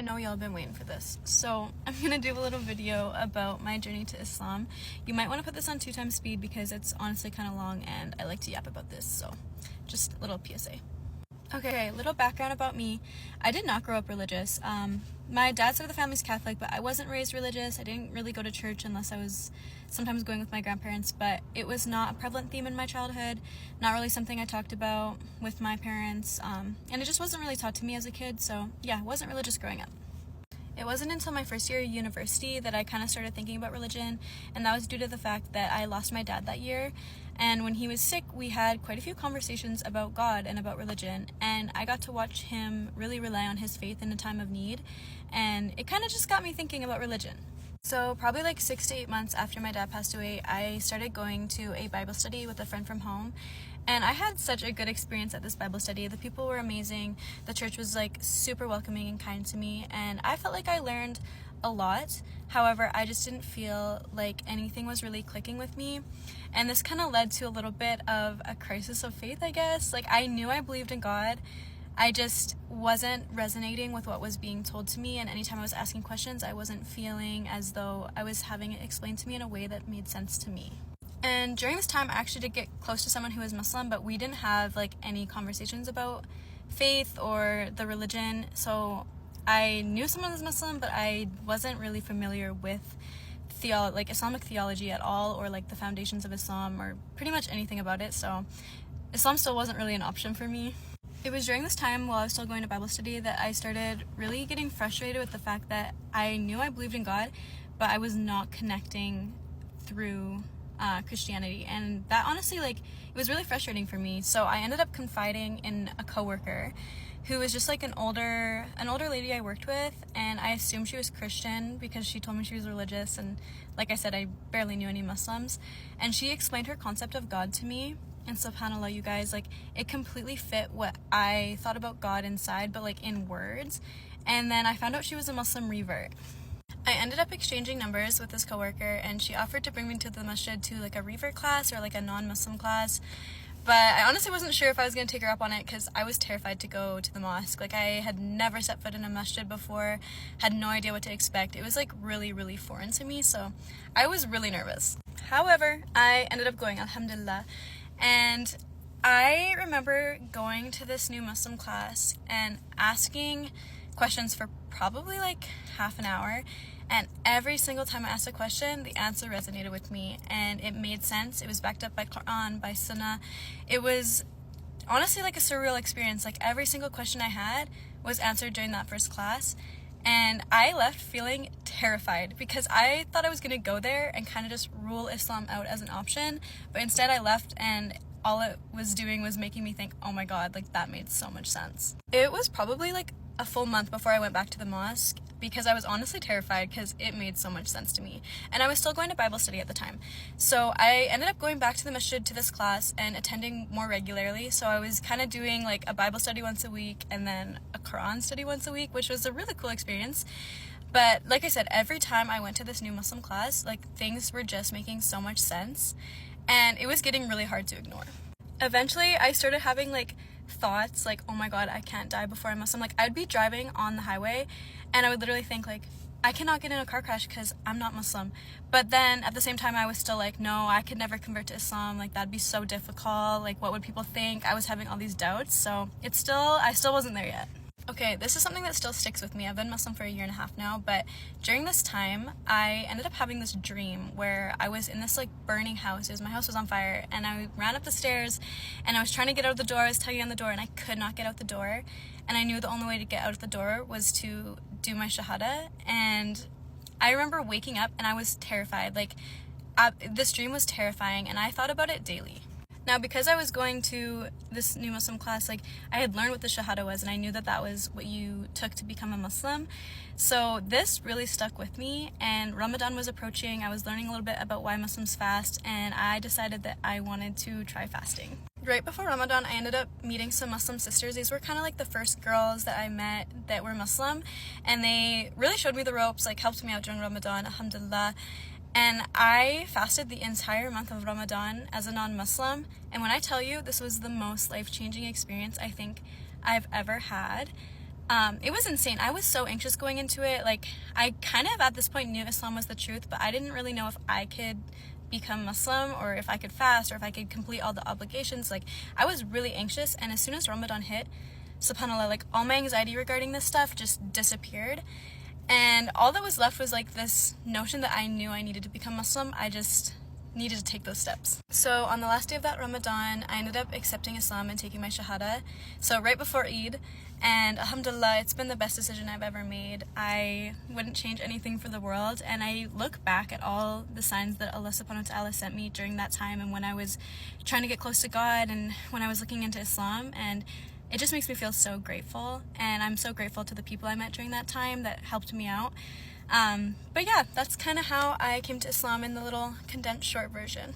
I know y'all been waiting for this. So I'm gonna do a little video about my journey to Islam. You might want to put this on 2x speed because it's honestly kind of long and I like to yap about this, so just a little PSA. Okay, little background about me. I did not grow up religious. My dad's side of the family's Catholic, but I wasn't raised religious. I didn't really go to church unless I was sometimes going with my grandparents, but it was not a prevalent theme in my childhood, not really something I talked about with my parents, and it just wasn't really taught to me as a kid, so yeah, I wasn't religious growing up. It wasn't until my first year of university that I kind of started thinking about religion, and that was due to the fact that I lost my dad that year. And when he was sick, we had quite a few conversations about God and about religion, and I got to watch him really rely on his faith in a time of need, and it kind of just got me thinking about religion. So probably like 6 to 8 months after my dad passed away, I started going to a Bible study with a friend from home, and I had such a good experience at this Bible study. The people were amazing, the church was like super welcoming and kind to me, and I felt like I learned a lot. However, I just didn't feel like anything was really clicking with me, and this kind of led to a little bit of a crisis of faith, I guess. Like, I knew I believed in God, I just wasn't resonating with what was being told to me, and anytime I was asking questions, I wasn't feeling as though I was having it explained to me in a way that made sense to me. And during this time, I actually did get close to someone who was Muslim, but we didn't have like any conversations about faith or the religion, so I knew someone was Muslim, but I wasn't really familiar with Islamic theology at all, or like the foundations of Islam, or pretty much anything about it, so Islam still wasn't really an option for me. It was during this time, while I was still going to Bible study, that I started really getting frustrated with the fact that I knew I believed in God, but I was not connecting through Christianity, and that honestly, it was really frustrating for me. So I ended up confiding in a coworker who was just like an older lady I worked with, and I assumed she was Christian because she told me she was religious, and like I said, I barely knew any Muslims, and she explained her concept of God to me, and subhanAllah, you guys, it completely fit what I thought about God inside, but in words. And then I found out she was a Muslim revert. I ended up exchanging numbers with this coworker, and she offered to bring me to the masjid to a revert class or a non-Muslim class. But I honestly wasn't sure if I was going to take her up on it because I was terrified to go to the mosque. I had never set foot in a masjid before, had no idea what to expect. It was really, really foreign to me, so I was really nervous. However, I ended up going, alhamdulillah. And I remember going to this new Muslim class and asking questions for probably half an hour, and every single time I asked a question, the answer resonated with me and it made sense. It was backed up by Quran, by Sunnah. It was honestly a surreal experience. Every single question I had was answered during that first class, and I left feeling terrified because I thought I was going to go there and kind of just rule Islam out as an option, but instead I left and all it was doing was making me think, oh my god, that made so much sense. It was probably a full month before I went back to the mosque because I was honestly terrified because it made so much sense to me, and I was still going to Bible study at the time. So I ended up going back to the masjid to this class and attending more regularly. So I was kind of doing a Bible study once a week and then a Quran study once a week, which was a really cool experience. But like I said, every time I went to this new Muslim class, things were just making so much sense, and it was getting really hard to ignore. Eventually, I started having thoughts oh my god, I can't die before I'm Muslim. I'd be driving on the highway and I would literally think I cannot get in a car crash because I'm not Muslim. But then at the same time I was still no, I could never convert to Islam, that'd be so difficult, what would people think? I was having all these doubts, so I still wasn't there yet. Okay, this is something that still sticks with me. I've been Muslim for 1.5 years now, but during this time, I ended up having this dream where I was in this burning house. My house was on fire, and I ran up the stairs, and I was trying to get out of the door. I was tugging on the door, and I could not get out the door, and I knew the only way to get out of the door was to do my shahada, and I remember waking up, and I was terrified. This dream was terrifying, and I thought about it daily. Now, because I was going to this new Muslim class, I had learned what the Shahada was, and I knew that that was what you took to become a Muslim. So this really stuck with me, and Ramadan was approaching. I was learning a little bit about why Muslims fast, and I decided that I wanted to try fasting. Right before Ramadan, I ended up meeting some Muslim sisters. These were kind of the first girls that I met that were Muslim, and they really showed me the ropes, helped me out during Ramadan, alhamdulillah. And I fasted the entire month of Ramadan as a non-Muslim, and when I tell you, this was the most life-changing experience I think I've ever had. It was insane. I was so anxious going into it. Like, I kind of at this point knew Islam was the truth, but I didn't really know if I could become Muslim or if I could fast or if I could complete all the obligations. Like, I was really anxious, and as soon as Ramadan hit, subhanAllah, like, all my anxiety regarding this stuff just disappeared, and all that was left was like this notion that I knew I needed to become Muslim. I just needed to take those steps. So on the last day of that Ramadan, I ended up accepting Islam and taking my Shahada. So right before Eid, and alhamdulillah, it's been the best decision I've ever made. I wouldn't change anything for the world, and I look back at all the signs that Allah subhanahu wa ta'ala sent me during that time and when I was trying to get close to God and when I was looking into Islam, and it just makes me feel so grateful, and I'm so grateful to the people I met during that time that helped me out. But yeah, that's kind of how I came to Islam in the little condensed short version.